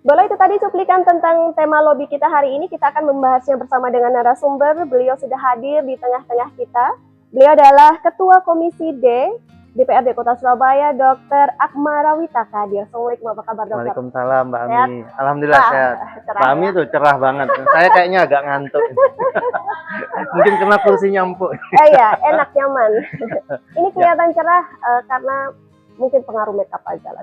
Boleh itu tadi cuplikan tentang tema lobby kita hari ini. Kita akan membahasnya bersama dengan narasumber. Beliau sudah hadir di tengah-tengah kita. Beliau adalah Ketua Komisi D DPRD Kota Surabaya, Dr. Akmara Witaka. Assalamualaikum, apa kabar dokter? Waalaikumsalam Mbak Ami. Alhamdulillah sehat. Mbak Ami tuh cerah banget. Saya kayaknya agak ngantuk. Mungkin karena kursinya empuk. Iya, enak, nyaman. Ini kelihatan cerah karena mungkin pengaruh makeup aja lah.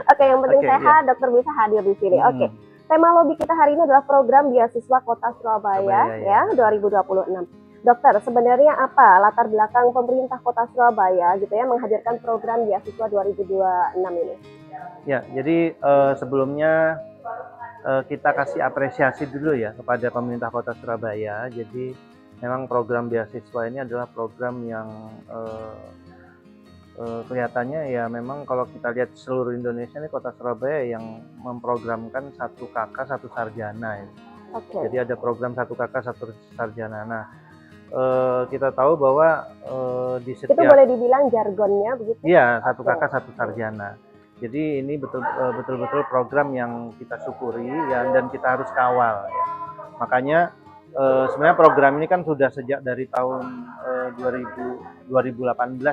Oke, yang penting sehat, dokter bisa hadir di sini. Oke. Tema lobby kita hari ini adalah program beasiswa Kota Surabaya ya 2026. Dokter, sebenarnya apa latar belakang pemerintah Kota Surabaya gitu ya menghadirkan program beasiswa 2026 ini? Ya, jadi sebelumnya kita kasih apresiasi dulu ya kepada pemerintah Kota Surabaya. Jadi memang program beasiswa ini adalah program yang kelihatannya ya memang kalau kita lihat seluruh Indonesia ini Kota Surabaya yang memprogramkan 1 KK 1 sarjana ya. Jadi ada program 1 KK 1 sarjana. Nah, kita tahu bahwa di setiap itu boleh dibilang jargonnya begitu? Iya, 1 KK 1 sarjana. Jadi ini betul-betul program yang kita syukuri ya, dan kita harus kawal ya. Makanya sebenarnya program ini kan sudah sejak dari tahun 2018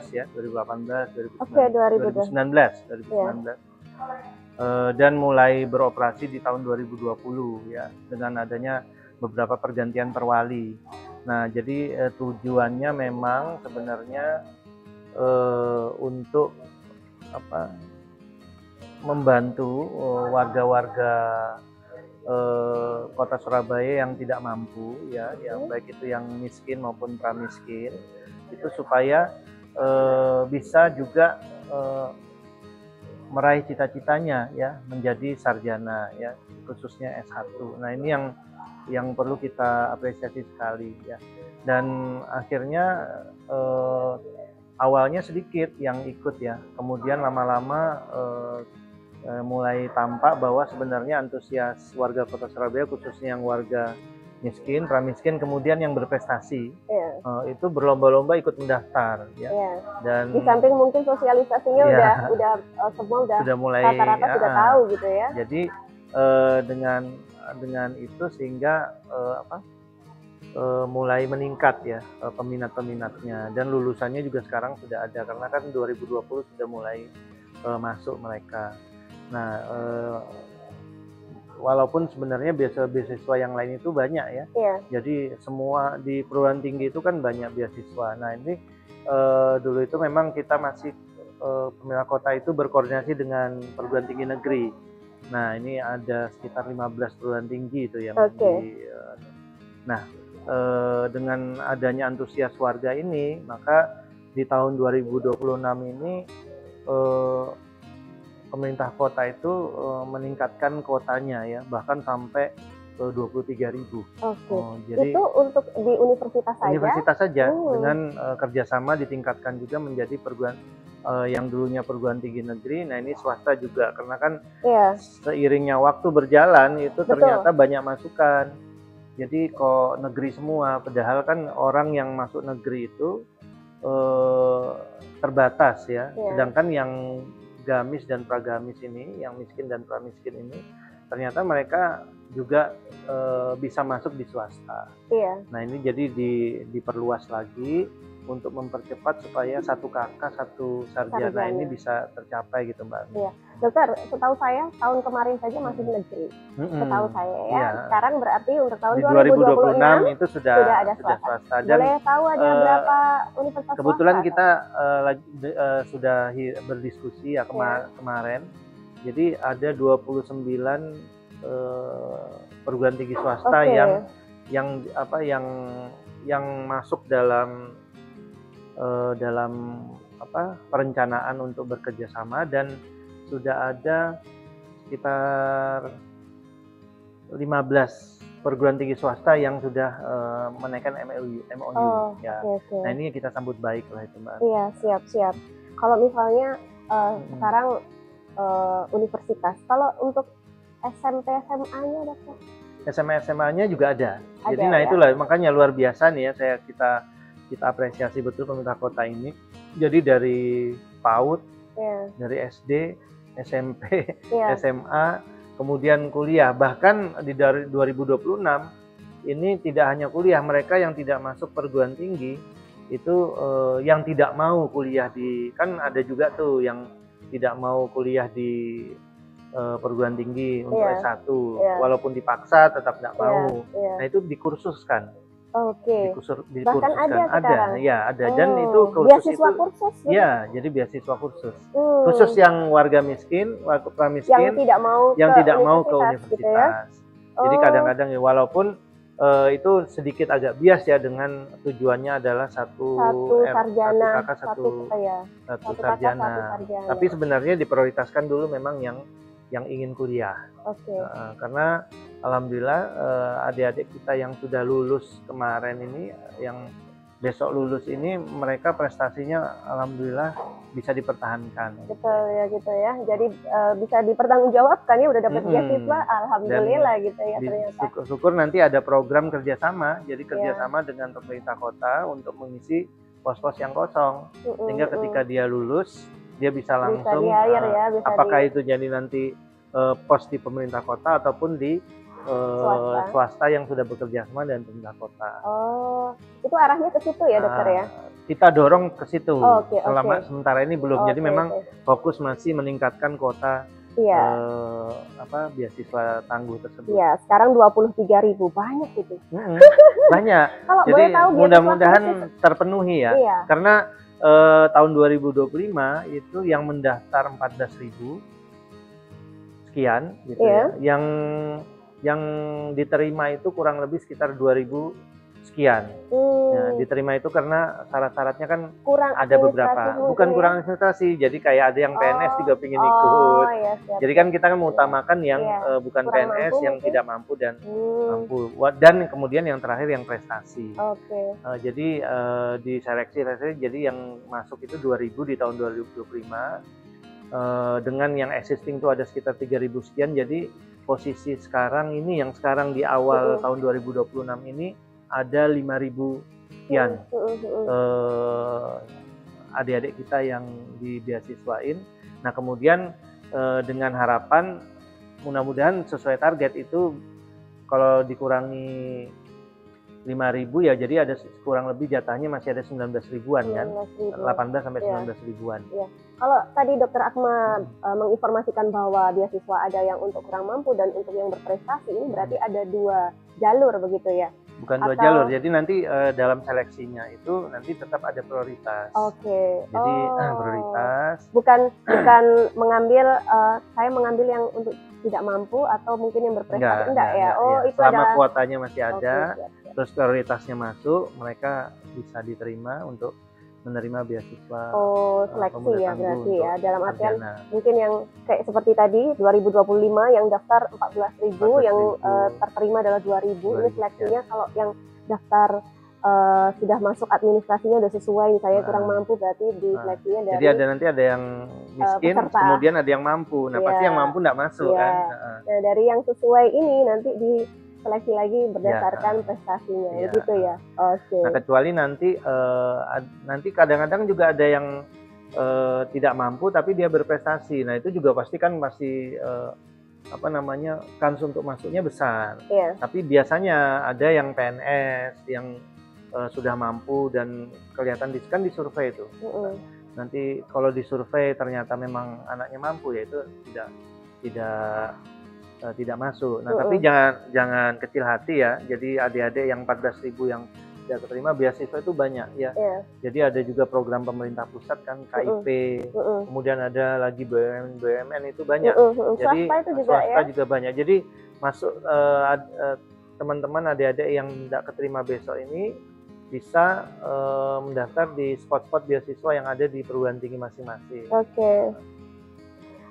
ya, 2019. Dan mulai beroperasi di tahun 2020 ya, dengan adanya beberapa pergantian perwali. Nah, jadi tujuannya memang sebenarnya untuk membantu warga-warga Kota Surabaya yang tidak mampu ya, yang baik itu yang miskin maupun pramiskin, itu supaya bisa juga meraih cita-citanya ya menjadi sarjana ya, khususnya S1. Nah, ini yang perlu kita apresiasi sekali ya. Dan akhirnya awalnya sedikit yang ikut ya, kemudian lama-lama mulai tampak bahwa sebenarnya antusias warga Kota Surabaya, khususnya yang warga miskin, pramiskin, kemudian yang berprestasi, itu berlomba-lomba ikut mendaftar ya. Dan di samping mungkin sosialisasinya udah semua udah mulai rata-rata sudah tahu gitu ya. Jadi dengan itu sehingga mulai meningkat ya peminat-peminatnya, dan lulusannya juga sekarang sudah ada karena kan 2020 sudah mulai masuk mereka. Nah, walaupun sebenarnya beasiswa yang lain itu banyak ya. Jadi semua di perguruan tinggi itu kan banyak beasiswa. Nah, ini dulu itu memang kita masih pemerintah kota itu berkoordinasi dengan perguruan tinggi negeri. Nah, ini ada sekitar 15 perguruan tinggi itu yang dengan adanya antusias warga ini, maka di tahun 2026 ini pemerintah kota itu meningkatkan kuotanya ya, bahkan sampai 23.000. Jadi itu untuk di universitas saja? Universitas saja, dengan kerjasama ditingkatkan juga menjadi perguruan yang dulunya perguruan tinggi negeri. Nah, ini swasta juga, karena kan seiringnya waktu berjalan itu ternyata banyak masukan. Jadi kok negeri semua, padahal kan orang yang masuk negeri itu terbatas ya. Sedangkan yang gamis dan pragamis ini, yang miskin dan pramiskin ini, ternyata mereka juga bisa masuk di swasta. Nah, ini jadi diperluas lagi untuk mempercepat supaya 1 KK 1 sarjana ini bisa tercapai gitu Mbak. Iya, dokter, setahu saya tahun kemarin saja masih negeri, setahu saya ya. Sekarang berarti untuk tahun 2026 itu sudah ada swasta. Dan boleh tahu ada berapa universitas kebetulan swasta? Kita sudah berdiskusi ya kemarin. Jadi ada 29 perguruan tinggi swasta yang masuk dalam perencanaan untuk bekerja sama, dan sudah ada sekitar 15 perguruan tinggi swasta yang sudah menaikkan MOU. Nah, ini kita sambut baik lah itu Mbak. Iya, siap. Kalau misalnya sekarang universitas, kalau untuk SMP SMA-nya dokter? SMA-nya juga ada. Jadi nah itulah makanya luar biasa nih ya, kita apresiasi betul pemerintah kota ini. Jadi dari PAUD, dari SD, SMP, SMA, kemudian kuliah. Bahkan di 2026 ini tidak hanya kuliah, mereka yang tidak masuk perguruan tinggi itu yang tidak mau kuliah kan ada juga tuh yang tidak mau kuliah di perguruan tinggi untuk S1, walaupun dipaksa tetap tidak mau. Nah itu dikursuskan. Bahkan ada ya ada. Dan itu kursus beasiswa itu, kursus. Ya, jadi beasiswa kursus. Khusus yang warga miskin, warga pramiskin yang tidak mau ke universitas. Gitu ya? Jadi kadang-kadang ya, walaupun itu sedikit agak bias ya, dengan tujuannya adalah satu sarjana, satu sarjana. Tapi sebenarnya diprioritaskan dulu memang yang ingin kuliah. Karena alhamdulillah adik-adik kita yang sudah lulus kemarin ini, yang besok lulus ini, mereka prestasinya alhamdulillah bisa dipertahankan. Betul ya, gitu ya. Jadi bisa dipertanggungjawabkan ya, udah dapat beasiswa, alhamdulillah. Dan gitu ya ternyata. Syukur-syukur nanti ada program kerjasama, jadi kerjasama dengan pemerintah kota untuk mengisi pos-pos yang kosong, sehingga ketika dia lulus dia bisa langsung apakah itu jadi nanti pos di pemerintah kota ataupun di swasta yang sudah bekerja sama dengan pemerintah kota. Itu arahnya ke situ ya, dokter ya? Kita dorong ke situ. Sementara ini belum. Jadi memang fokus masih meningkatkan kuota beasiswa tangguh tersebut. Iya, sekarang 23.000, banyak itu. Banyak. Jadi mudah-mudahan terpenuhi ya. Karena tahun 2025 itu yang mendaftar 14.000 sekian gitu ya. Yang diterima itu kurang lebih sekitar 2.000 sekian. Ya, diterima itu karena syarat-syaratnya kan kurang ada beberapa. Bukan kurang administrasi, jadi kayak ada yang PNS juga pengen ikut. Jadi kan kita kan mengutamakan yang bukan PNS, yang tidak mampu dan mampu. Dan kemudian yang terakhir yang prestasi. Jadi di seleksi jadi yang masuk itu 2.000 di tahun 2025. Dengan yang existing itu ada sekitar 3.000 sekian. Jadi posisi sekarang ini, yang sekarang di awal tahun 2026 ini ada 5.000 sekian adik-adik kita yang dibeasiswain. Nah kemudian dengan harapan mudah-mudahan sesuai target itu, kalau dikurangi 5.000 ya, jadi ada kurang lebih jatahnya masih ada 19.000-an kan, 18 sampai 19.000-an. Kalau tadi Dokter Akma menginformasikan bahwa beasiswa ada yang untuk kurang mampu dan untuk yang berprestasi, ini berarti ada 2 jalur begitu ya? Bukan 2 jalur, jadi nanti dalam seleksinya itu nanti tetap ada prioritas. Jadi prioritas. Bukan mengambil, saya mengambil yang untuk tidak mampu atau mungkin yang berprestasi, enggak ya? Itu selama kuotanya masih ada, terus prioritasnya masuk, mereka bisa diterima untuk menerima beasiswa. Seleksi ya berarti ya, dalam artian mungkin yang kayak seperti tadi 2025 yang daftar 14.000, yang terterima adalah 2.000. Ini seleksinya kalau yang daftar sudah masuk administrasinya udah sesuai, misalnya kurang mampu, berarti di seleksinya dari. Jadi nanti ada yang miskin, kemudian ada yang mampu. Nah pasti yang mampu nggak masuk kan. Nah dari yang sesuai ini nanti di seleksi lagi berdasarkan prestasinya, gitu ya. Nah kecuali nanti kadang-kadang juga ada yang tidak mampu tapi dia berprestasi. Nah itu juga pasti kan masih kans untuk masuknya besar. Tapi biasanya ada yang PNS yang sudah mampu dan kelihatan kan di survei itu. Nanti kalau di survei ternyata memang anaknya mampu, ya itu tidak masuk. Nah, tapi jangan kecil hati ya. Jadi adik-adik yang 14.000 yang tidak terima beasiswa itu banyak ya. Jadi ada juga program pemerintah pusat kan, KIP. Kemudian ada lagi BUMN itu banyak. Jadi swasta juga banyak. Jadi masuk teman-teman adik-adik yang tidak keterima besok ini bisa mendaftar di spot-spot beasiswa yang ada di perguruan tinggi masing-masing.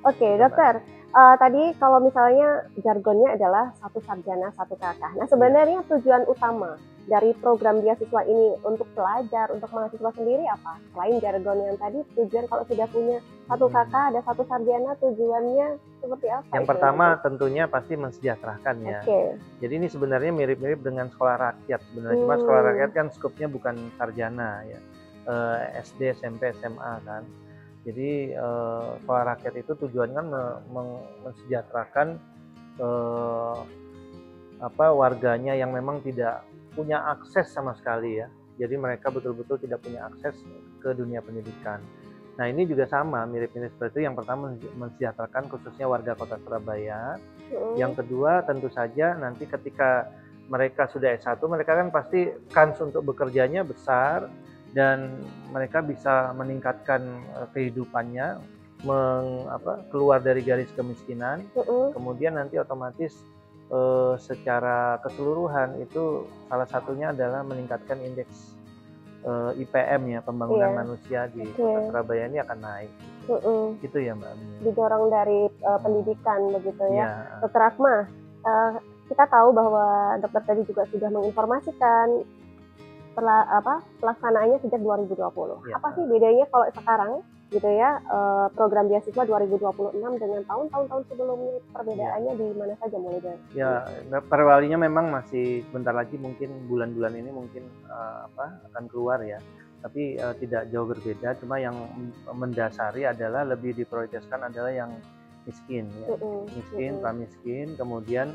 Oke, dokter. Tadi kalau misalnya jargonnya adalah 1 sarjana 1 kakak. Nah sebenarnya tujuan utama dari program beasiswa ini untuk pelajar, untuk mahasiswa sendiri apa? Selain jargon yang tadi, tujuan kalau sudah punya 1 kakak, ada 1 sarjana, tujuannya seperti apa? Yang pertama tentunya pasti mensejahterakan ya. Jadi ini sebenarnya mirip-mirip dengan sekolah rakyat sebenarnya. Cuma sekolah rakyat kan skopnya bukan sarjana ya, SD, SMP, SMA kan. Jadi sekolah rakyat itu tujuannya mensejahterakan warganya yang memang tidak punya akses sama sekali ya. Jadi mereka betul-betul tidak punya akses ke dunia pendidikan. Nah ini juga sama, mirip-mirip seperti itu. Yang pertama mensejahterakan khususnya warga Kota Surabaya. Yang kedua tentu saja nanti ketika mereka sudah S1, mereka kan pasti kans untuk bekerjanya besar dan mereka bisa meningkatkan kehidupannya, keluar dari garis kemiskinan. Kemudian nanti otomatis secara keseluruhan itu salah satunya adalah meningkatkan indeks IPM ya, pembangunan manusia di Kota Surabaya ini akan naik. Gitu ya Mbak Ami. Didorong dari pendidikan begitu ya. Dokter Akmal, kita tahu bahwa dokter tadi juga sudah menginformasikan pelaksanaannya sejak 2020. Apa sih bedanya kalau sekarang gitu ya, program beasiswa 2026 dengan tahun-tahun sebelumnya, perbedaannya di mana saja mulai dari? Ya, perwalinya memang masih sebentar lagi, mungkin bulan-bulan ini mungkin akan keluar ya. Tapi tidak jauh berbeda, cuma yang mendasari adalah lebih diprioritaskan adalah yang miskin ya. Miskin, pramiskin, kemudian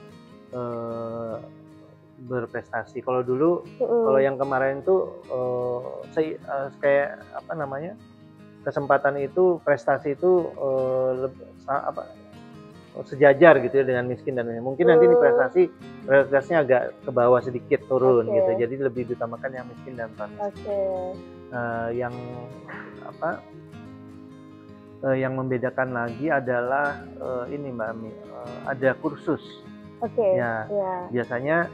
berprestasi. Kalau dulu kalau yang kemarin itu kayak kesempatan itu, prestasi itu sejajar gitu ya dengan miskin dan mungkin nanti ini prioritasnya agak ke bawah sedikit, turun gitu. Jadi lebih diutamakan yang miskin dan pramiskin. Yang membedakan lagi adalah ini Mbak Ami, ada kursus. Biasanya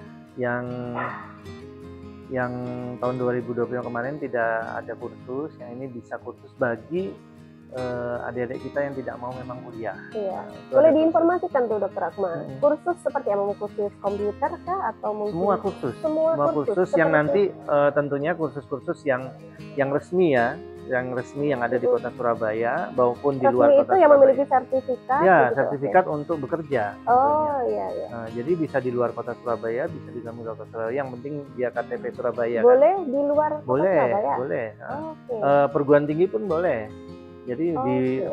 yang tahun 2020 kemarin tidak ada kursus, yang ini bisa kursus bagi adik-adik kita yang tidak mau memang kuliah. Boleh diinformasikan tuh Dokter Akmal, kursus seperti apa? Kursus komputer kah atau mungkin semua kursus yang nanti tentunya kursus-kursus yang resmi ya, yang ada di Kota Surabaya maupun di luar Kota Surabaya. Yang memiliki sertifikat? Ya, sertifikat untuk bekerja. Jadi bisa di luar Kota Surabaya, bisa di dalam Kota Surabaya. Yang penting dia KTP Surabaya. Boleh kan? Di luar Kota Surabaya? Boleh. Perguruan tinggi pun boleh. Jadi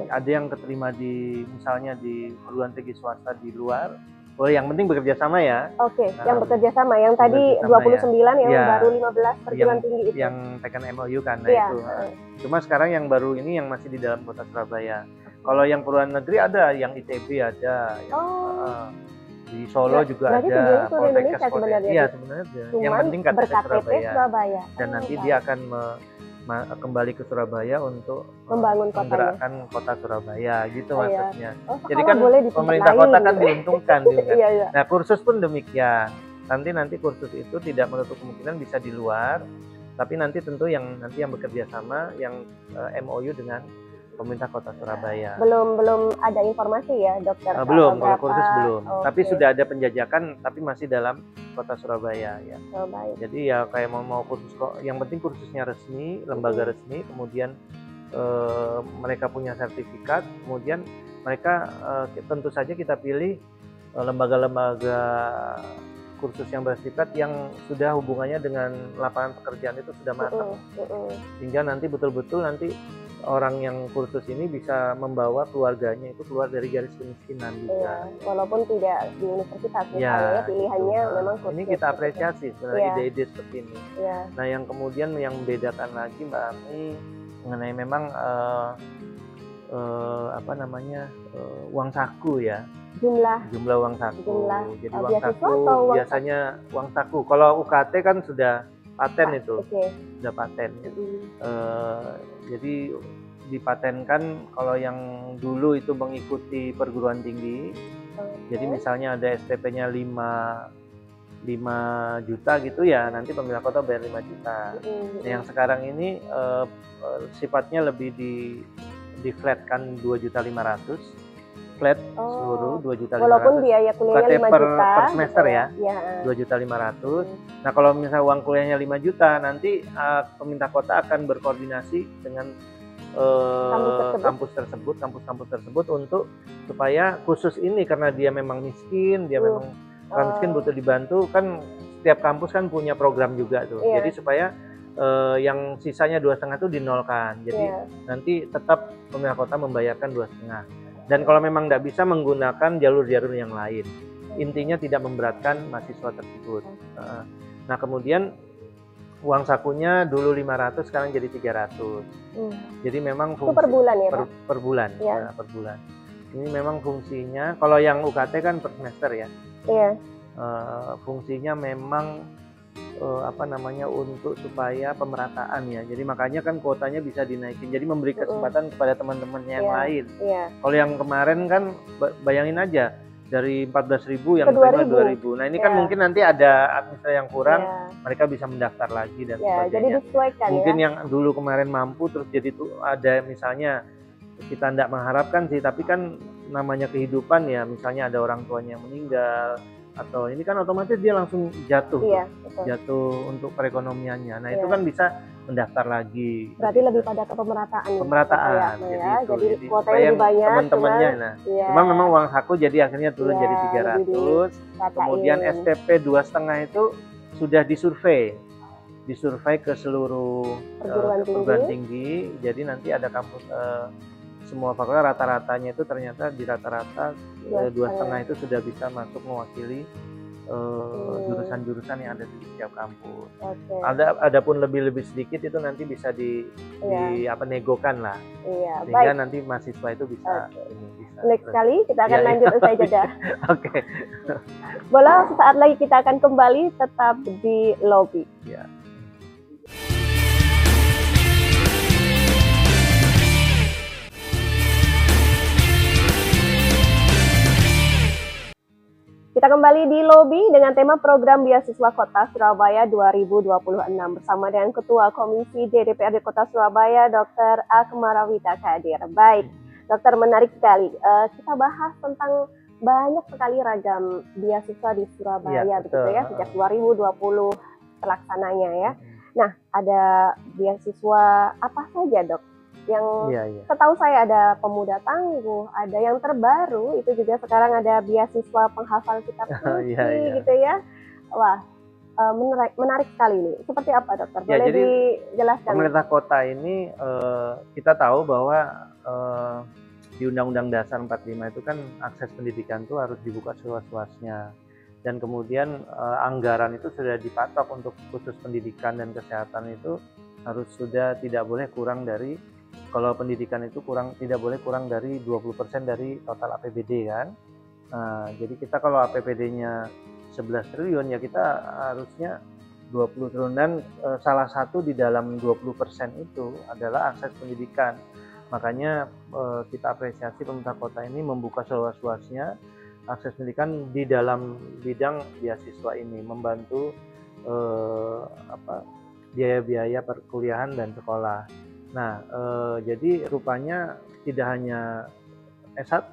ada yang keterima misalnya di perguruan tinggi swasta di luar. Yang penting bekerja sama ya. Yang bekerja sama, yang tadi 29 yang baru 15 perguruan tinggi itu. Yang tekan MOU kan, itu. Cuma sekarang yang baru ini yang masih di dalam Kota Surabaya. Kalau yang perguruan negeri ada, yang ITB ada, di Solo juga ada. Iya sebenarnya. Yang penting KTP Surabaya. Dan nanti dia akan kembali ke Surabaya untuk menggerakkan kota Surabaya gitu maksudnya. Jadi kan pemerintah kota kan diuntungkan juga. Nah kursus pun demikian. Nanti kursus itu tidak menutup kemungkinan bisa di luar, tapi nanti tentu yang bekerja sama yang MOU dengan pemerintah Kota Surabaya. Belum ada informasi ya dokter? Belum, kalau kursus belum. Tapi sudah ada penjajakan, tapi masih dalam Kota Surabaya ya. Jadi ya kayak mau kursus, yang penting kursusnya resmi, lembaga resmi, kemudian mereka punya sertifikat, kemudian mereka tentu saja kita pilih lembaga-lembaga kursus yang bersifat yang sudah hubungannya dengan lapangan pekerjaan itu sudah matang, sehingga nanti betul-betul orang yang kursus ini bisa membawa keluarganya itu keluar dari garis kemiskinan juga. Walaupun tidak di universitas misalnya, pilihannya memang kursus. Ini kita apresiasi sebenarnya ide-ide seperti ini. Nah yang kemudian yang membedakan lagi Mbak Ami mengenai memang uang saku ya. Jumlah uang saku. Jadi uang saku biasanya uang saku. Kalau UKT kan sudah paten itu, sudah paten. Jadi dipatenkan kalau yang dulu itu mengikuti perguruan tinggi. Jadi misalnya ada SPP-nya 5 juta gitu ya, nanti pemerintah kota bayar 5 juta. Nah, yang sekarang ini sifatnya lebih di flatkan 2.500.000 flat seluruh 2.500.000. Walaupun biaya kuliahnya 5 juta per semester ya, 2.500.000. Nah kalau misalnya uang kuliahnya 5 juta, nanti pemerintah kota akan berkoordinasi dengan kampus tersebut untuk supaya khusus ini, karena dia memang miskin, dia memang orang miskin butuh dibantu, kan setiap kampus kan punya program juga tuh. Jadi supaya yang sisanya 2,5 itu dinolkan. Jadi nanti tetap pemerintah kota membayarkan 2,5. Dan kalau memang tidak bisa, menggunakan jalur-jalur yang lain. intinya tidak memberatkan mahasiswa tersebut. Nah kemudian uang sakunya dulu 500 sekarang jadi 300. Jadi memang fungsi, itu per bulan ya, Pak? Per bulan, ya. Nah, per bulan. Ini memang fungsinya, kalau yang UKT kan per semester ya. Iya. Fungsinya memang untuk supaya pemerataan ya. Jadi makanya kan kuotanya bisa dinaikin. Jadi memberi kesempatan kepada teman-temannya yang lain. Kalau yang kemarin kan bayangin aja dari 14.000 yang terima 2.000. Nah ini kan mungkin nanti ada administrasi yang kurang, mereka bisa mendaftar lagi dan sebagainya. Jadi disesuaikan mungkin yang dulu kemarin mampu terus jadi tuh ada misalnya kita tidak mengharapkan sih, tapi kan namanya kehidupan ya, misalnya ada orang tuanya yang meninggal atau ini kan otomatis dia langsung jatuh, jatuh untuk perekonomiannya. Nah itu kan bisa mendaftar lagi. Berarti lebih pada ke pemerataan. Pemerataan, jadi kuotanya lebih banyak. Teman-temannya, cuma memang uang saku jadi akhirnya turun jadi 300. Kemudian SPP 2,5 itu sudah disurvei ke seluruh perguruan tinggi. Jadi nanti ada kampus semua fakultas rata-ratanya itu ternyata di rata-rata 2,5 itu sudah bisa masuk mewakili jurusan-jurusan yang ada di setiap kampus. Adapun lebih sedikit itu nanti bisa negokan lah. Sehingga nanti mahasiswa itu bisa. Next kali kita akan lanjut usai jeda. Oke. Bola sesaat lagi kita akan kembali tetap di lobby. Ya. Kita kembali di lobby dengan tema program Beasiswa Kota Surabaya 2026 bersama dengan Ketua Komisi D DPRD Kota Surabaya, Dr. Akmarawita Kadir. Baik, Dokter, menarik sekali. Kita bahas tentang banyak sekali ragam beasiswa di Surabaya, begitu ya, sejak 2020 terlaksananya ya. Nah, ada beasiswa apa saja, Dok? Yang setahu saya ada Pemuda Tangguh, ada yang terbaru itu juga sekarang ada beasiswa penghafal kitab suci gitu ya. Wah, menarik sekali ini. Seperti apa, Dokter? Boleh dijelaskan? Pemerintah kota ini kita tahu bahwa di Undang-Undang Dasar 45 itu kan akses pendidikan itu harus dibuka seluas-luasnya. Dan kemudian anggaran itu sudah dipatok untuk khusus pendidikan dan kesehatan itu harus sudah tidak boleh kurang dari, kalau pendidikan itu tidak boleh kurang dari 20% dari total APBD kan. Jadi kita kalau APBD-nya 11 triliun ya kita harusnya 20 triliun, dan salah satu di dalam 20% itu adalah akses pendidikan. Makanya kita apresiasi pemerintah kota ini membuka seluas-luasnya akses pendidikan di dalam bidang beasiswa ini, membantu biaya-biaya perkuliahan dan sekolah. Nah, jadi rupanya tidak hanya S1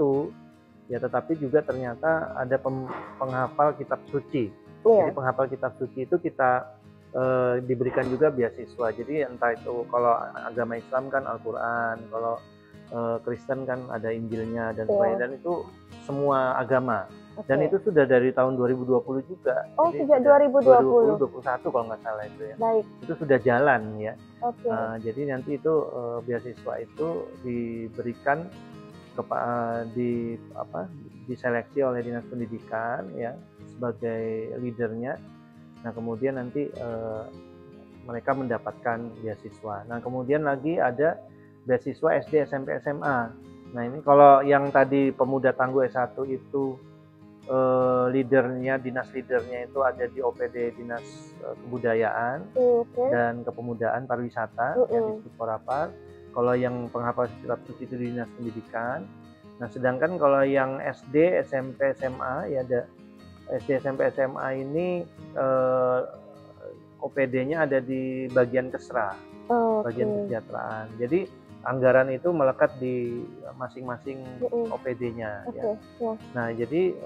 ya, tetapi juga ternyata ada penghafal kitab suci. Jadi penghafal kitab suci itu kita diberikan juga beasiswa. Jadi entah itu kalau agama Islam kan Al-Quran, kalau Kristen kan ada Injilnya dan sebagainya, dan itu semua agama. Dan itu sudah dari tahun 2020 juga. Jadi sejak 2020. 2021 kalau nggak salah itu ya. Baik. Itu sudah jalan ya. Jadi nanti itu beasiswa itu diberikan diseleksi oleh Dinas Pendidikan ya sebagai leadernya. Nah kemudian nanti mereka mendapatkan beasiswa. Nah kemudian lagi ada beasiswa SD, SMP, SMA. Nah ini kalau yang tadi Pemuda Tangguh S1 itu dinas leadernya itu ada di OPD Dinas Kebudayaan dan Kepemudaan Pariwisata yang disebut Porapar. Kalau yang penghafal kitab suci itu di Dinas Pendidikan. Nah sedangkan kalau yang SD, SMP, SMA ya ada SD, SMP, SMA ini OPD-nya ada di bagian Kesra, bagian kesejahteraan. Jadi anggaran itu melekat di masing-masing OPD-nya. Nah, jadi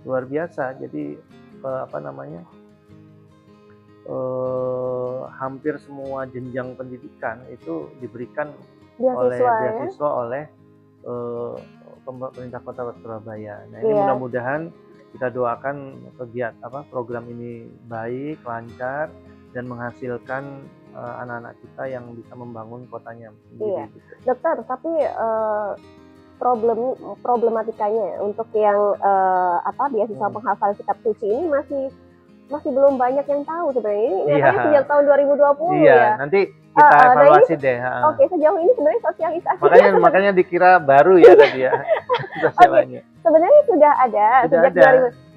luar biasa. Jadi hampir semua jenjang pendidikan itu diberikan beasiswa oleh pemerintah Kota Surabaya. Nah, ini mudah-mudahan kita doakan program ini baik, lancar, dan menghasilkan anak-anak kita yang bisa membangun kotanya sendiri. Dokter, tapi problematikanya untuk yang beasiswa penghafal kitab suci ini masih belum banyak yang tahu sebenarnya. Ini nyatanya sejak tahun 2020 ya. Nanti kita evaluasi deh. Oke, sejauh ini sebenarnya sosialisasi. Makanya dikira baru ya tadi ya. Oke, sebenarnya sudah ada sejak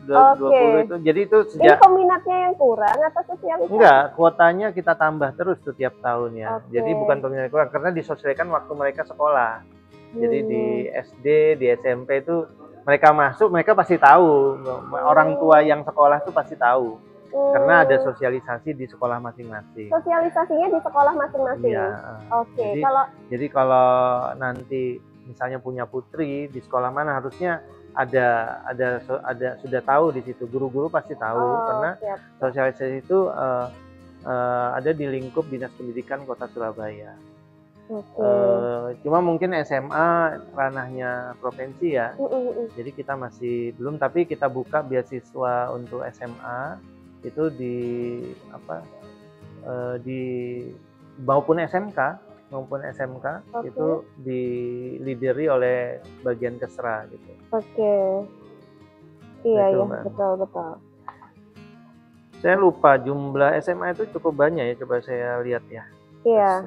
2020 itu. Jadi itu sejak. Ini peminatnya yang kurang atau sosialisasi? Enggak, kuotanya kita tambah terus tuh tiap tahun ya. Jadi bukan peminat kurang karena disesuaikan waktu mereka sekolah. Jadi di SD, di SMP itu mereka masuk, mereka pasti tahu. Orang tua yang sekolah tuh pasti tahu. Karena ada sosialisasi di sekolah masing-masing. Sosialisasinya di sekolah masing-masing. Iya. Oke. Jadi kalau nanti misalnya punya putri di sekolah mana, harusnya ada sudah tahu di situ. Guru-guru pasti tahu karena sosialisasi itu ada di lingkup Dinas Pendidikan Kota Surabaya. Cuma mungkin SMA ranahnya provinsi ya. Jadi kita masih belum, tapi kita buka beasiswa untuk SMA itu di maupun SMK itu dilideri oleh bagian Kesra gitu. Iya, betul. Saya lupa jumlah SMA itu cukup banyak ya, coba saya lihat ya. Iya.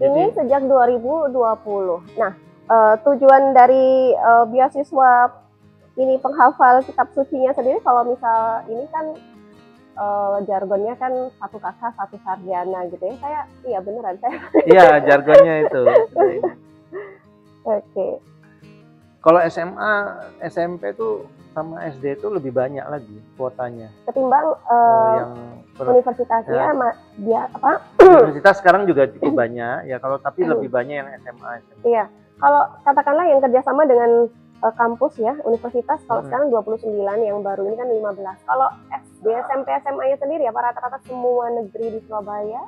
Ini sejak 2020. Nah, tujuan dari beasiswa ini penghafal kitab sucinya sendiri, kalau misal ini kan jargonnya kan satu kakak satu sarjana gitu ya. Iya beneran saya. Iya, jargonnya itu. Oke. Kalau SMA, SMP tuh sama SD itu lebih banyak lagi kuotanya ketimbang universitasnya. Universitas sekarang juga cukup banyak ya, kalau tapi lebih banyak yang SMA. Iya, kalau katakanlah yang kerjasama dengan kampus ya, universitas, kalau sekarang 29, yang baru ini kan 15. Kalau SD, SMP, SMA-nya sendiri apa rata-rata semua negeri di Surabaya?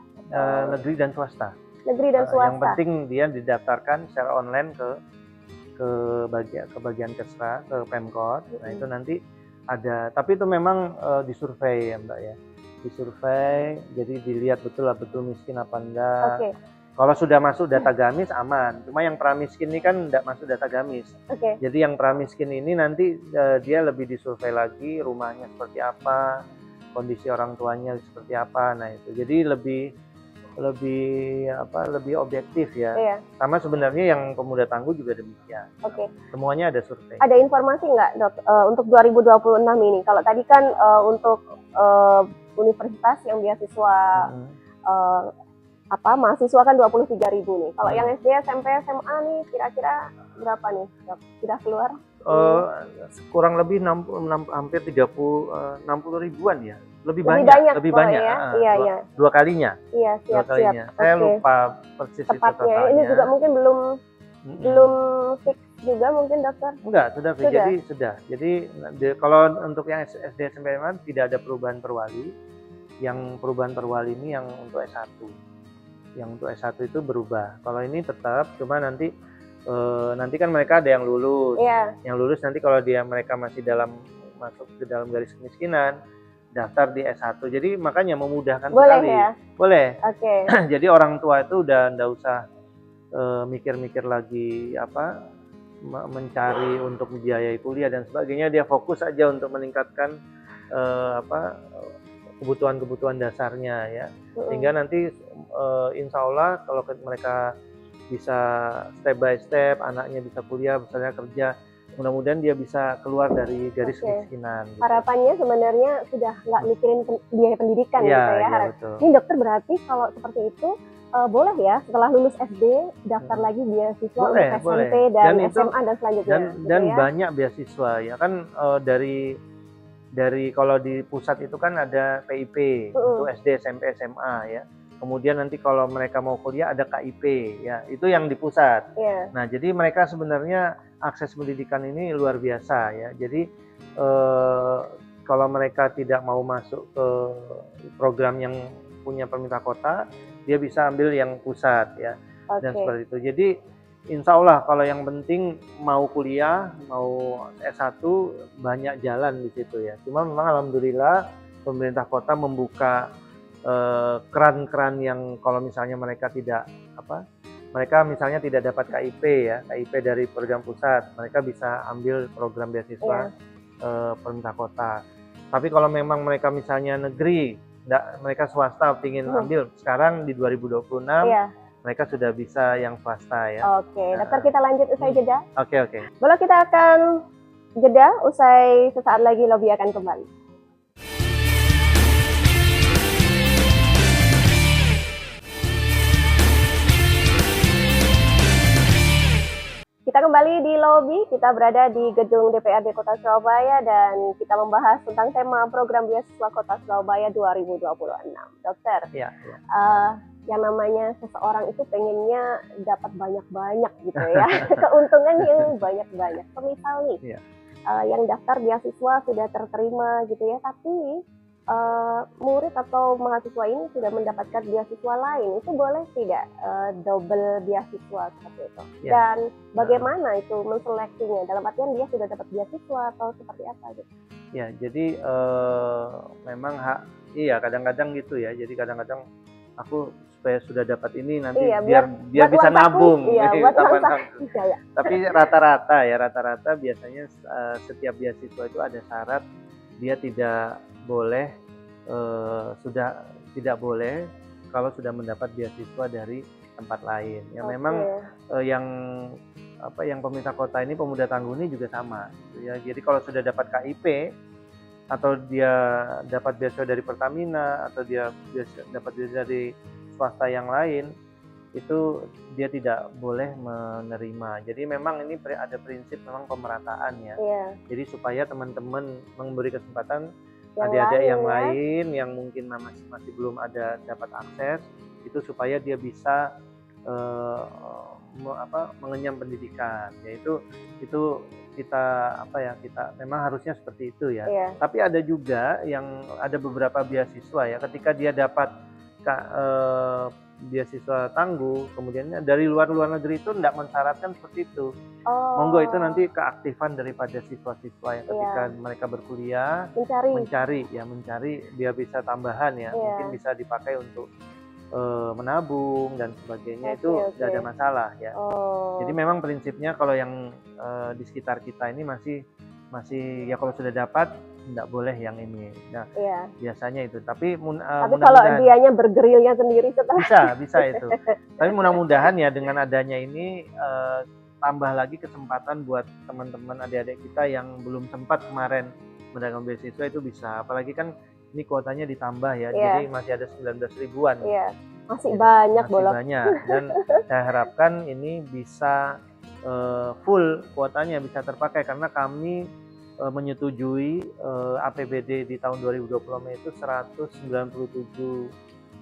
Negeri dan swasta. Negeri dan swasta. Yang penting dia didaftarkan secara online ke bagian Kesra, ke Pemkot. Nah itu nanti ada, tapi itu memang disurvei ya Mbak ya. Disurvei, jadi dilihat betul miskin apa enggak. Kalau sudah masuk data gamis aman, cuma yang pramiskin ini kan tidak masuk data gamis. Jadi yang pramiskin ini nanti dia lebih disurvei lagi, rumahnya seperti apa, kondisi orang tuanya seperti apa. Nah itu jadi lebih objektif ya. Sama sebenarnya yang pemuda tangguh juga demikian. Semuanya ada survei. Ada informasi nggak dok untuk 2026 ini? Kalau tadi kan untuk universitas yang beasiswa mahasiswa kan 23.000 nih. Kalau yang SD, SMP, SMA nih kira-kira berapa nih dok? Sudah keluar? Kurang lebih hampir 60 ribuan ya. Lebih banyak ya? Iya. Dua kalinya. Iya, siap. Saya lupa persis tepatnya. Ini juga mungkin belum fix juga mungkin dokter. Enggak, sudah. Jadi kalau untuk yang SD SMP tidak ada perubahan perwali. Yang perubahan perwali ini yang untuk S1. Yang untuk S1 itu berubah. Kalau ini tetap, cuma nanti kan mereka ada yang lulus. Yang lulus nanti kalau mereka masih masuk ke dalam garis kemiskinan, daftar di S1. Jadi makanya memudahkan sekali. Ya? Boleh. Jadi orang tua itu udah nggak usah mikir-mikir lagi mencari untuk membiayai kuliah dan sebagainya. Dia fokus aja untuk meningkatkan kebutuhan dasarnya ya. Sehingga nanti insya Allah kalau mereka bisa step by step, anaknya bisa kuliah, misalnya kerja, mudah-mudahan dia bisa keluar dari garis kemiskinan. Gitu. Harapannya sebenarnya sudah nggak mikirin biaya pendidikan gitu ya. Betul. Ini dokter berarti kalau seperti itu boleh ya setelah lulus SD daftar lagi beasiswa untuk SMP dan SMA dan selanjutnya. Dan banyak beasiswa ya kan dari kalau di pusat itu kan ada PIP untuk SD, SMP, SMA ya. Kemudian nanti kalau mereka mau kuliah ada KIP ya, itu yang di pusat. Nah, jadi mereka sebenarnya akses pendidikan ini luar biasa ya. Jadi kalau mereka tidak mau masuk ke program yang punya pemerintah kota, dia bisa ambil yang pusat ya. Dan seperti itu. Jadi insya Allah kalau yang penting mau kuliah, mau S1 banyak jalan di situ ya. Cuma memang alhamdulillah pemerintah kota membuka keran-keran yang kalau misalnya mereka tidak mereka misalnya tidak dapat KIP ya, KIP dari program pusat, mereka bisa ambil program beasiswa pemerintah kota. Tapi kalau memang mereka misalnya negeri, mereka swasta ingin ambil sekarang di 2026, mereka sudah bisa yang swasta ya. Oke, dokter, kita lanjut usai jeda. Oke. Boleh, kita akan jeda, usai sesaat lagi Lobby akan kembali. Kita kembali di Lobby, kita berada di gedung DPRD Kota Surabaya dan kita membahas tentang tema program beasiswa Kota Surabaya 2026. Dokter, yang namanya seseorang itu pengennya dapat banyak-banyak gitu ya, keuntungan yang banyak-banyak. Semisal nih, yang daftar beasiswa sudah terterima gitu ya, tapi murid atau mahasiswa ini sudah mendapatkan beasiswa lain, itu boleh tidak double beasiswa seperti itu? Dan bagaimana itu menseleksinya? Dalam artian dia sudah dapat beasiswa atau seperti apa gitu? Ya, jadi memang kadang-kadang gitu ya. Jadi kadang-kadang aku supaya sudah dapat ini nanti biar bisa nabung. Tapi rata-rata biasanya setiap beasiswa itu ada syarat, dia tidak boleh kalau sudah mendapat beasiswa dari tempat lain. Yang memang yang pemerintah kota ini, Pemuda Tangguh ini juga sama gitu ya. Jadi kalau sudah dapat KIP atau dia dapat beasiswa dari Pertamina atau dia dapat beasiswa dari swasta yang lain, itu dia tidak boleh menerima. Jadi memang ini ada prinsip memang pemerataan ya. Jadi supaya teman-teman memberi kesempatan adik-adik yang lain yang mungkin masih belum ada dapat akses itu, supaya dia bisa mengenyam pendidikan. Yaitu kita memang harusnya seperti itu ya. Tapi ada juga yang ada beberapa beasiswa ya, ketika dia dapat beasiswa tangguh, kemudian dari luar negeri itu tidak mensyaratkan seperti itu. Monggo, itu nanti keaktifan daripada siswa-siswa yang ketika mereka berkuliah mencari biar bisa tambahan ya, mungkin bisa dipakai untuk menabung dan sebagainya, itu tidak ada masalah ya. Jadi memang prinsipnya kalau yang di sekitar kita ini masih ya, kalau sudah dapat tidak boleh yang ini. Nah, biasanya itu. Tapi kalau dianya bergerilnya sendiri setelah bisa itu. Tapi mudah-mudahan ya dengan adanya ini tambah lagi kesempatan buat teman-teman adik-adik kita yang belum sempat kemarin mendapatkan beasiswa itu bisa. Apalagi kan ini kuotanya ditambah ya. Jadi masih ada 19 ribuan. Masih banyak Dan saya harapkan ini bisa full kuotanya bisa terpakai, karena kami menyetujui APBD di tahun 2020 itu 197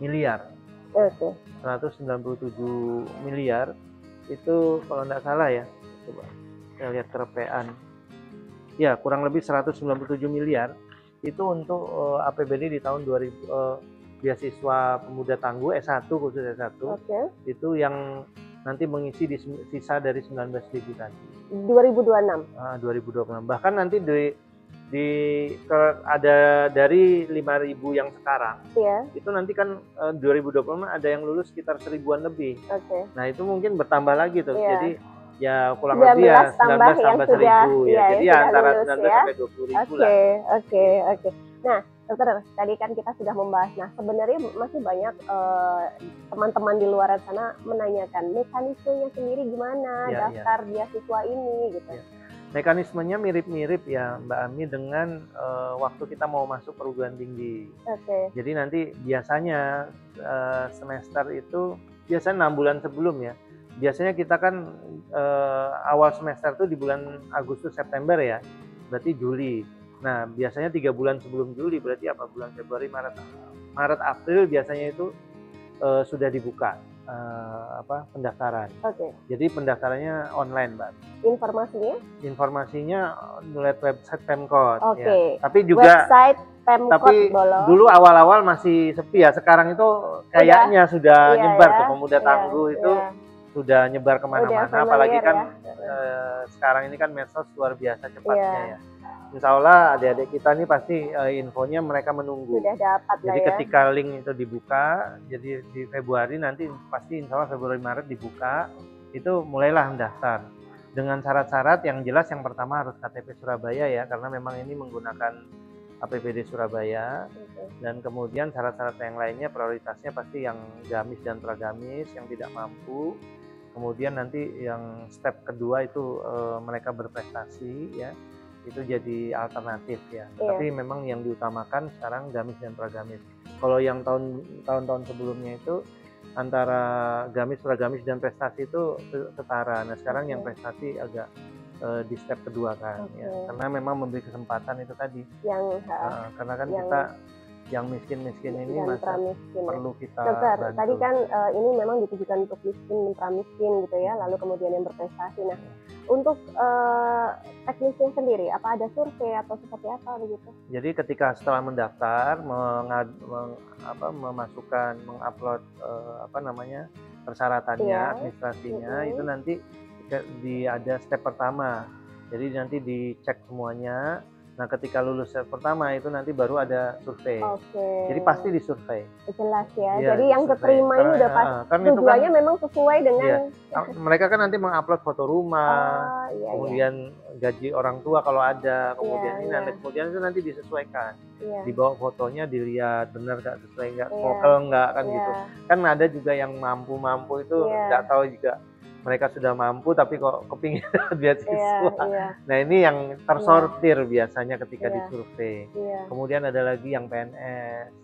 miliar. 197 miliar itu kalau tidak salah ya. Coba saya lihat kerepean. Ya, kurang lebih 197 miliar itu untuk APBD di tahun 2000 beasiswa Pemuda Tangguh S1, khusus S1. Itu yang nanti mengisi di sisa dari 19.000 tadi. 2026. 2026. Bahkan nanti ada dari 5.000 yang sekarang. Itu nanti kan 2026 ada yang lulus sekitar 1.000-an lebih. Nah, itu mungkin bertambah lagi tuh. Jadi ya kurang lebih ya 19 tambah 1.000 ya. Jadi antara 19 sampai 20.000 lah. Oke. Nah, dokter, tadi kan kita sudah membahas. Nah, sebenarnya masih banyak teman-teman di luar sana menanyakan mekanismenya sendiri gimana daftar beasiswa ini gitu. Mekanismenya mirip-mirip ya Mbak Ami dengan waktu kita mau masuk perguruan tinggi. Jadi nanti biasanya semester itu biasanya 6 bulan sebelum ya. Biasanya kita kan awal semester itu di bulan Agustus September ya. Berarti Juli. Nah, biasanya 3 bulan sebelum Juli, berarti apa? Bulan Februari, Maret, April biasanya itu sudah dibuka pendaftaran. Jadi pendaftarannya online, Mbak. Informasinya lewat website Pemkot. Ya. Tapi juga website Pemkot dulu awal-awal masih sepi ya. Sekarang itu kayaknya sudah nyebar ke Pemuda Tangguh itu sudah nyebar kemana-mana. Apalagi kan sekarang ini kan medsos luar biasa cepatnya ya. insya Allah adik-adik kita nih pasti infonya mereka menunggu. Sudah dapat jadi lah ya. ketika link itu dibuka, jadi di Februari nanti pasti insya Allah Februari Maret dibuka, itu mulailah mendaftar. Dengan syarat-syarat yang jelas, yang pertama harus KTP Surabaya ya, karena memang ini menggunakan APBD Surabaya. Dan kemudian syarat-syarat yang lainnya prioritasnya pasti yang gamis dan pragamis yang tidak mampu. Kemudian nanti yang step kedua itu mereka berprestasi ya, itu jadi alternatif ya. Tapi memang yang diutamakan sekarang gamis dan pragamis. Kalau yang tahun-tahun sebelumnya itu antara gamis, pragamis dan prestasi itu setara. Nah sekarang yang prestasi agak di step kedua kan ya, karena memang memberi kesempatan itu tadi yang karena kan kita yang miskin-miskin ini masih perlu kita Dokter, bantu. tadi kan ini memang ditujukan untuk miskin, pramiskin gitu ya, lalu kemudian yang berprestasi. Nah, untuk teknisnya sendiri, apa ada survei atau seperti apa begitu? Jadi ketika setelah mendaftar, mengupload persyaratannya, administrasinya, itu nanti ada step pertama. Jadi nanti dicek semuanya. Nah, ketika lulus step pertama itu nanti baru ada survei. Jadi pasti disurvei. Jelas ya. Jadi yang keterima ini udah pasti tujuannya memang sesuai dengan mereka kan nanti mengupload foto rumah, kemudian gaji orang tua kalau ada, kemudian kemudian itu nanti disesuaikan. Dibawa fotonya, dilihat benar nggak sesuai nggak, vokal nggak kan gitu. Kan ada juga yang mampu itu nggak tahu juga. Mereka sudah mampu tapi kok kepingin beasiswa. Nah ini yang tersortir biasanya ketika disurvei. Kemudian ada lagi yang PNS.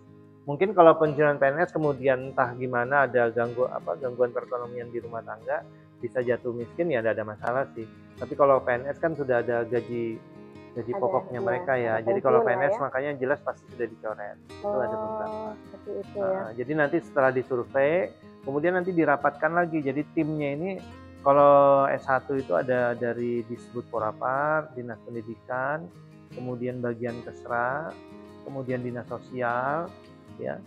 Mungkin kalau pensiunan PNS kemudian entah gimana ada gangguan perekonomian di rumah tangga, bisa jatuh miskin ya tidak ada masalah sih. Tapi kalau PNS kan sudah ada gaji pokoknya mereka ya. Jadi kalau PNS makanya jelas pasti sudah dicoret. Itu ada beberapa. Jadi nanti setelah disurvei, kemudian nanti dirapatkan lagi. Jadi timnya ini kalau S1 itu ada dari Disbud Porapar, Dinas Pendidikan, kemudian bagian Kesra, kemudian Dinas Sosial, ya.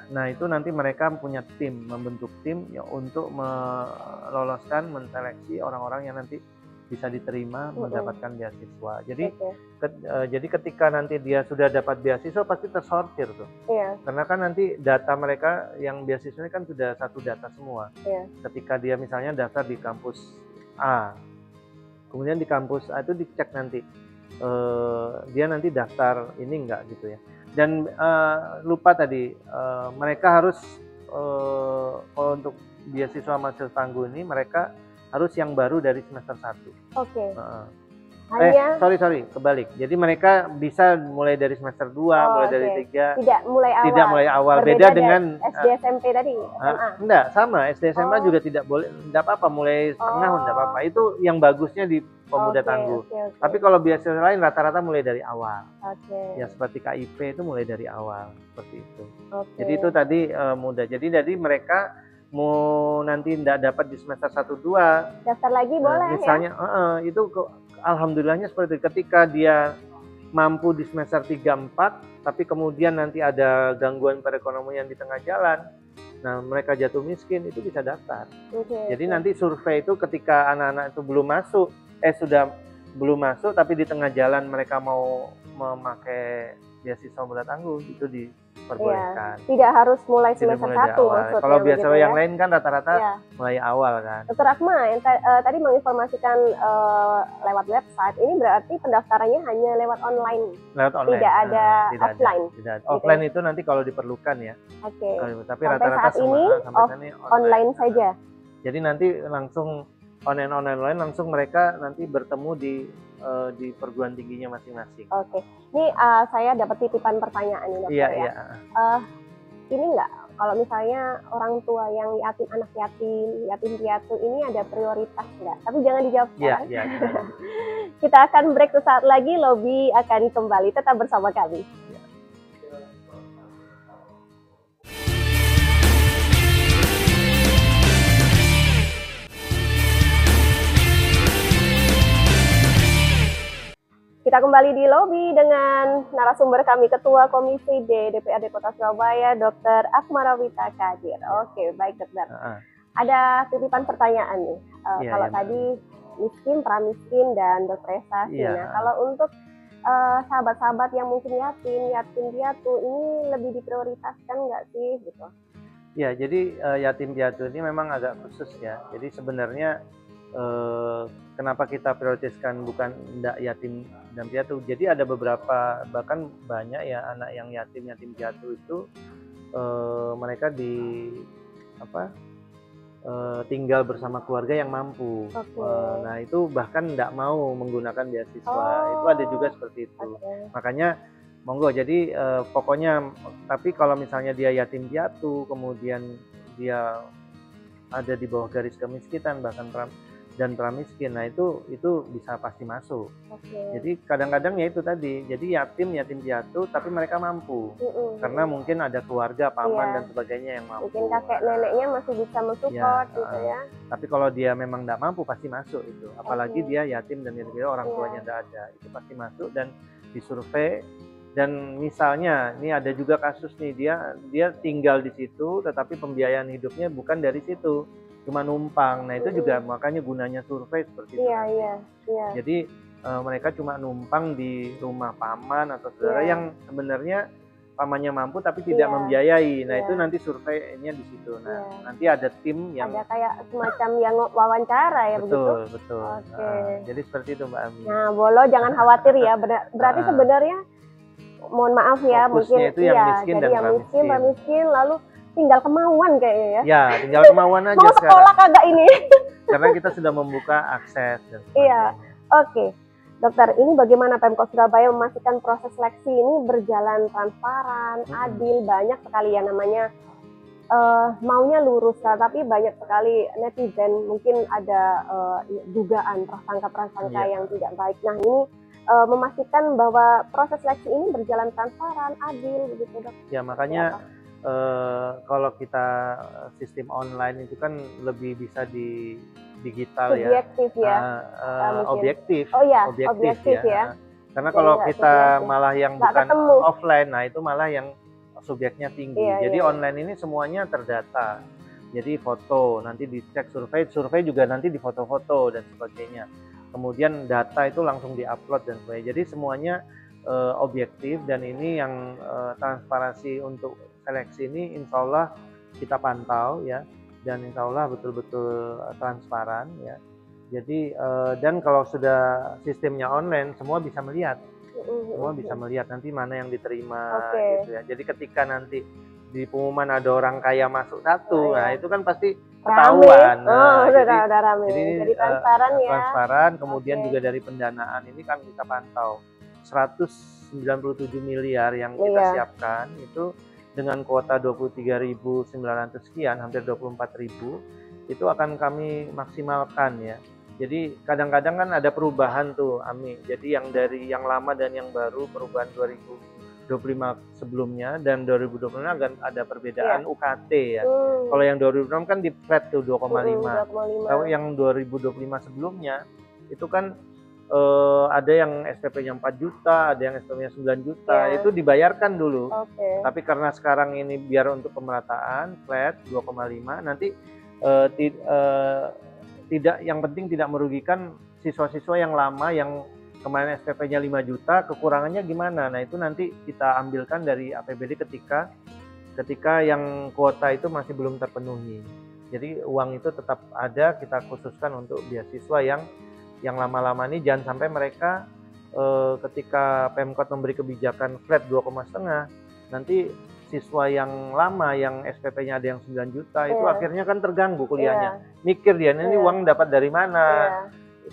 Nah itu nanti mereka punya tim, membentuk tim ya untuk meloloskan, menseleksi orang-orang yang nanti bisa diterima mendapatkan beasiswa. Jadi jadi ketika nanti dia sudah dapat beasiswa pasti tersortir tuh. Karena kan nanti data mereka yang beasiswa ini kan sudah satu data semua. Ketika dia misalnya daftar di kampus A, kemudian di kampus A itu dicek nanti dia nanti daftar ini enggak gitu ya. Dan lupa tadi mereka harus kalau untuk beasiswa mahasiswa tangguh ini mereka harus yang baru dari semester 1. Sorry, kebalik. Jadi mereka bisa mulai dari semester 2, mulai dari 3. Tidak mulai awal. Beda dengan SD SMP tadi, SMA. Enggak, sama. SD SMA juga tidak boleh, enggak apa-apa, mulai setengah enggak apa-apa. Itu yang bagusnya di pemuda tangguh. Tapi kalau beasiswa lain rata-rata mulai dari awal. Ya seperti KIP itu mulai dari awal, seperti itu. Jadi itu tadi mudah. Jadi mereka mau nanti tidak dapat di semester 1-2 daftar lagi boleh misalnya itu alhamdulillahnya seperti itu. Ketika dia mampu di semester 3-4 tapi kemudian nanti ada gangguan perekonomian di tengah jalan, nah mereka jatuh miskin, itu bisa daftar. Jadi nanti survei itu ketika anak-anak itu belum masuk tapi di tengah jalan mereka mau memakai beasiswa muda tangguh, itu diperbolehkan. Tidak harus mulai semester 1 maksudnya. Kalau beasiswa yang lain kan rata-rata mulai awal kan. Dokter Akma yang tadi menginformasikan lewat website, ini berarti pendaftarannya hanya lewat online. Tidak ada offline. Tidak. Offline itu nanti kalau diperlukan ya. Tapi rata-rata sampai online saja. Jadi nanti langsung online langsung mereka nanti bertemu di perguruan tingginya masing-masing. Ini saya dapat titipan pertanyaan ini dokter ini enggak, kalau misalnya orang tua yang yatim, anak yatim piatu ini ada prioritas enggak? Tapi jangan dijawab sekarang. Kita akan break sesaat lagi, Lobby akan kembali, tetap bersama kami. Kita kembali di Lobby dengan narasumber kami, Ketua Komisi D DPRD Kota Surabaya, Dr. Akmarawita Kadir. Baik dokter. Ada titipan pertanyaan nih. Kalau tadi miskin, pramiskin, dan berprestasi. Nah, kalau untuk sahabat-sahabat yang mungkin yatim piatu ini lebih diprioritaskan nggak sih gitu? Ya, jadi yatim piatu ini memang agak khusus ya. Jadi sebenarnya kenapa kita prioritaskan bukan yatim dan piatu? Jadi ada beberapa, bahkan banyak ya anak yang yatim piatu itu mereka tinggal bersama keluarga yang mampu. Nah itu bahkan tidak mau menggunakan beasiswa. Itu ada juga seperti itu. Makanya monggo, jadi pokoknya, tapi kalau misalnya dia yatim piatu, kemudian dia ada di bawah garis kemiskinan bahkan pramiskin, nah itu bisa pasti masuk. Jadi kadang-kadang ya itu tadi, jadi yatim piatu tapi mereka mampu, karena mungkin ada keluarga, paman dan sebagainya yang mampu. Mungkin kakek neneknya masih bisa mensupport gitu ya. Tapi kalau dia memang tidak mampu pasti masuk itu, apalagi dia yatim dan piatu orang tuanya tidak ada, itu pasti masuk dan disurvei. Dan misalnya ini ada juga kasus nih, dia tinggal di situ tetapi pembiayaan hidupnya bukan dari situ, cuma numpang. Nah itu juga makanya gunanya survei seperti itu. Jadi mereka cuma numpang di rumah paman atau saudara yang sebenarnya pamannya mampu tapi tidak membiayai. Nah itu nanti surveinya di situ. Nah nanti ada tim yang ada kayak semacam yang wawancara ya. Betul. Jadi seperti itu Mbak Ami. Nah Bolo jangan khawatir ya, berarti sebenarnya mohon maaf ya, fokusnya mungkin itu yang miskin dan miskin lalu tinggal kemauan kayaknya ya. Ya, tinggal kemauan aja mau sekolah sekarang. Kagak ini. Karena kita sudah membuka akses dan sebagainya. Iya. Oke. Dokter, ini bagaimana Pemkot Surabaya memastikan proses seleksi ini berjalan transparan, adil? Banyak sekali yang namanya maunya lurus, tapi banyak sekali netizen mungkin ada dugaan prasangka yang tidak baik. Nah, ini memastikan bahwa proses seleksi ini berjalan transparan, adil begitu, Dok. Ya, makanya kalau kita sistem online itu kan lebih bisa di digital subjektif objektif. Objektif ya. Karena kalau kita malah yang bukan offline, nah itu malah yang subjeknya tinggi. Jadi online ini semuanya terdata. Jadi foto nanti dicek, survei juga nanti di foto-foto dan sebagainya. Kemudian data itu langsung diupload dan sebagainya. Jadi semuanya objektif, dan ini yang transparansi untuk seleksi ini insya Allah kita pantau ya, dan insya Allah betul-betul transparan ya. Jadi dan kalau sudah sistemnya online semua bisa melihat, nanti mana yang diterima gitu ya. Jadi ketika nanti di pengumuman ada orang kaya masuk satu, nah itu kan pasti ketahuan. Jadi transparan ya. Transparan, kemudian juga dari pendanaan ini kan kita pantau 197 miliar yang kita siapkan itu dengan kuota 23.900 sekian, hampir 24.000, itu akan kami maksimalkan ya. Jadi kadang-kadang kan ada perubahan tuh Ami. Jadi yang dari yang lama dan yang baru, perubahan 2025 sebelumnya dan 2026 akan ada perbedaan UKT ya. Kalau yang 2026 kan di flat tuh 2,5. Kalau yang 2025 sebelumnya itu kan ada yang SPP-nya 4 juta, ada yang SPP-nya 9 juta, itu dibayarkan dulu. Tapi karena sekarang ini biar untuk pemerataan flat 2,5, nanti tidak, yang penting tidak merugikan siswa-siswa yang lama yang kemarin SPP-nya 5 juta, kekurangannya gimana? Nah itu nanti kita ambilkan dari APBD ketika yang kuota itu masih belum terpenuhi. Jadi uang itu tetap ada, kita khususkan untuk beasiswa yang lama-lama ini, jangan sampai mereka ketika Pemkot memberi kebijakan flat 2,5, nanti siswa yang lama yang SPP-nya ada yang 9 juta itu akhirnya kan terganggu kuliahnya. Mikir dia ini uang dapat dari mana?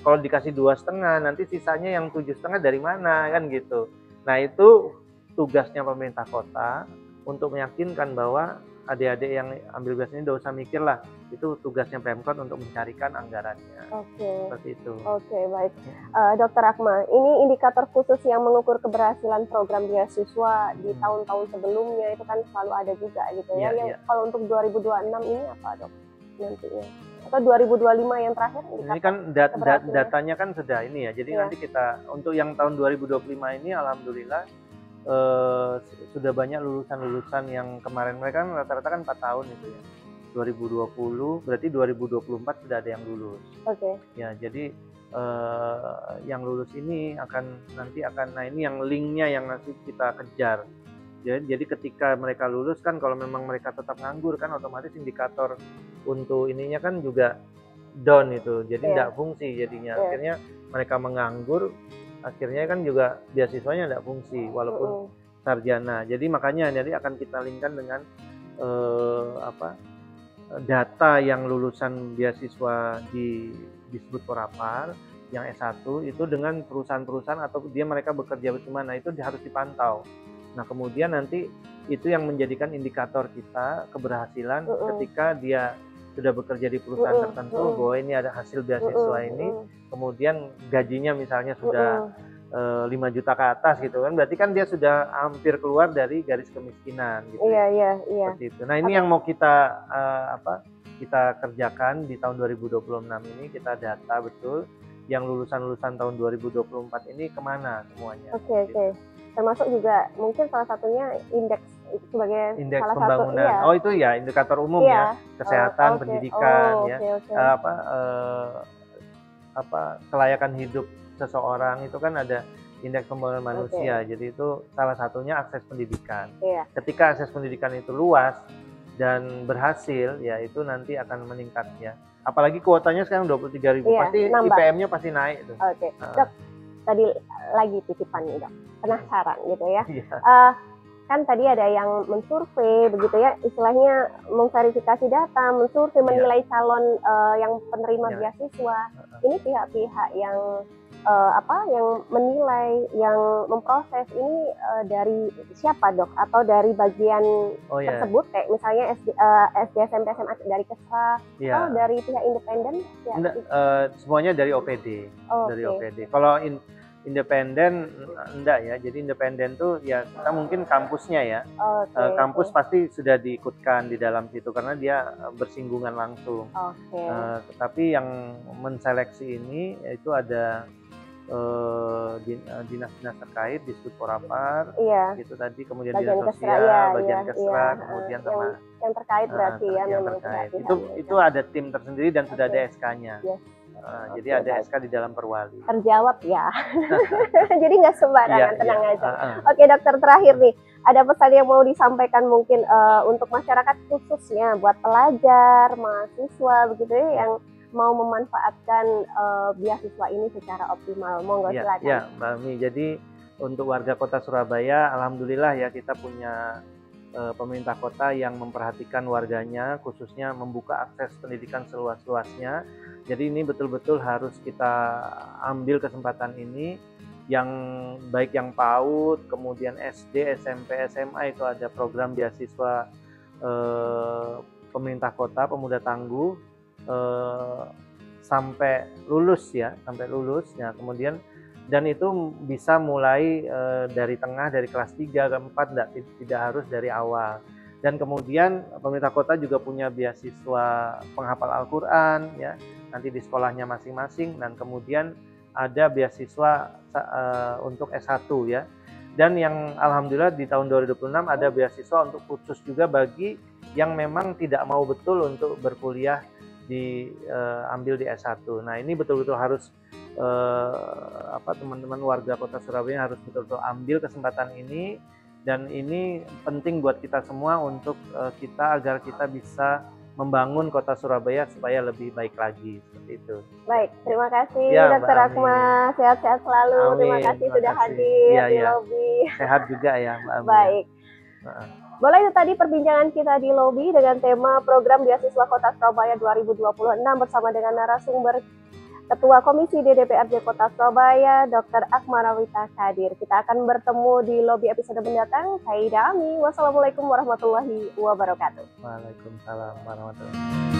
Kalau dikasih 2,5 nanti sisanya yang 7,5 dari mana kan gitu. Nah itu tugasnya pemerintah kota untuk meyakinkan bahwa adik-adik yang ambil beasiswa ini tidak usah mikir lah, itu tugasnya Pemkot untuk mencarikan anggarannya. Seperti itu. Baik. Dokter Akmal, ini indikator khusus yang mengukur keberhasilan program beasiswa di tahun-tahun sebelumnya itu kan selalu ada juga gitu ya. Kalau untuk 2026 ini apa Dok nantinya? Atau 2025 yang terakhir? Ini kan datanya kan sudah ini ya. Jadi nanti kita untuk yang tahun 2025 ini alhamdulillah sudah banyak lulusan-lulusan yang kemarin, mereka kan rata-rata kan 4 tahun itu ya. 2020 berarti 2024 sudah ada yang lulus. Ya, jadi yang lulus ini nah ini yang linknya yang nanti kita kejar. Jadi ketika mereka lulus kan, kalau memang mereka tetap nganggur kan, otomatis indikator untuk ininya kan juga down itu, jadi tidak fungsi jadinya. Akhirnya mereka menganggur, akhirnya kan juga beasiswanya tidak fungsi walaupun sarjana. Jadi makanya jadi akan kita linkkan dengan data yang lulusan beasiswa di Disbud Porapar yang S1 itu dengan perusahaan-perusahaan atau mereka bekerja di mana, itu harus dipantau. Nah, kemudian nanti itu yang menjadikan indikator kita keberhasilan ketika dia sudah bekerja di perusahaan tertentu, bahwa ini ada hasil beasiswa ini, kemudian gajinya misalnya sudah 5 juta ke atas gitu kan, berarti kan dia sudah hampir keluar dari garis kemiskinan gitu. Iya. Seperti itu. Nah, ini yang mau kita kita kerjakan di tahun 2026 ini, kita data betul yang lulusan-lulusan tahun 2024 ini kemana semuanya. Oke. Termasuk juga mungkin salah satunya indeks sebagai indeks salah pembangunan. Satu, Oh, itu ya indikator umum ya, kesehatan, pendidikan ya. Kelayakan hidup seseorang itu kan ada indeks pembangunan manusia. Jadi itu salah satunya akses pendidikan. Ketika akses pendidikan itu luas dan berhasil, ya itu nanti akan meningkat ya. Apalagi kuotanya sekarang 23.000, pasti IPM-nya pasti naik tuh. Dok, tadi lagi titipan nih Dok, penasaran gitu ya. Kan tadi ada yang mensurvei begitu ya, istilahnya memverifikasi data, mensurvei, menilai calon yang penerima beasiswa. Ini pihak-pihak yang yang menilai, yang memproses ini dari siapa Dok? Atau dari bagian tersebut, kayak misalnya SD, SMP, SMA dari Kesra, atau dari pihak independen? Semuanya dari OPD. Dari OPD. Kalau independen enggak ya, jadi independen tuh ya kita mungkin kampusnya ya, kampus pasti sudah diikutkan di dalam situ karena dia bersinggungan langsung. Tetapi yang menseleksi ini yaitu ada dinas-dinas terkait, Disbud Porapar, gitu tadi, kemudian dinas sosial, bagian Kesra, kemudian sama yang terkait berarti ya, yang memang terkait. Itu ada tim tersendiri dan sudah ada SK-nya. Jadi ada SK di dalam Perwali. Terjawab ya. Jadi nggak sembarangan, tenang aja. Oke Dokter, terakhir nih, ada pesan yang mau disampaikan mungkin untuk masyarakat khususnya buat pelajar, mahasiswa begitu ya, yang mau memanfaatkan beasiswa ini secara optimal. Monggo silakan. Ya, Mbak Mi. Jadi untuk warga Kota Surabaya, alhamdulillah ya kita punya pemerintah kota yang memperhatikan warganya, khususnya membuka akses pendidikan seluas-luasnya. Jadi ini betul-betul harus kita ambil kesempatan ini, yang baik yang PAUD, kemudian SD, SMP, SMA itu ada program beasiswa pemerintah kota, Pemuda Tangguh, sampai lulus ya, Nah, kemudian dan itu bisa mulai dari tengah, dari kelas 3 ke 4, tidak harus dari awal. Dan kemudian pemerintah kota juga punya beasiswa penghafal Al-Qur'an ya, nanti di sekolahnya masing-masing, dan kemudian ada beasiswa untuk S1 ya. Dan yang alhamdulillah di tahun 2026 ada beasiswa untuk khusus juga bagi yang memang tidak mau betul untuk berkuliah ambil di S1. Nah, ini betul-betul harus teman-teman warga Kota Surabaya harus betul-betul ambil kesempatan ini, dan ini penting buat kita semua untuk agar kita bisa membangun Kota Surabaya supaya lebih baik lagi, seperti itu. Baik, terima kasih Dr. Akmal, sehat-sehat selalu. Amin. Terima kasih sudah hadir di lobi. Sehat juga ya Mbak Amin. Baik. Boleh, itu tadi perbincangan kita di lobi dengan tema program beasiswa Kota Surabaya 2026 bersama dengan narasumber Ketua Komisi DPRD Kota Surabaya, Dr. Akmarawita Kadir. Kita akan bertemu di lobi episode mendatang. Saya Ida Ami. Wassalamualaikum warahmatullahi wabarakatuh. Waalaikumsalam warahmatullahi wabarakatuh.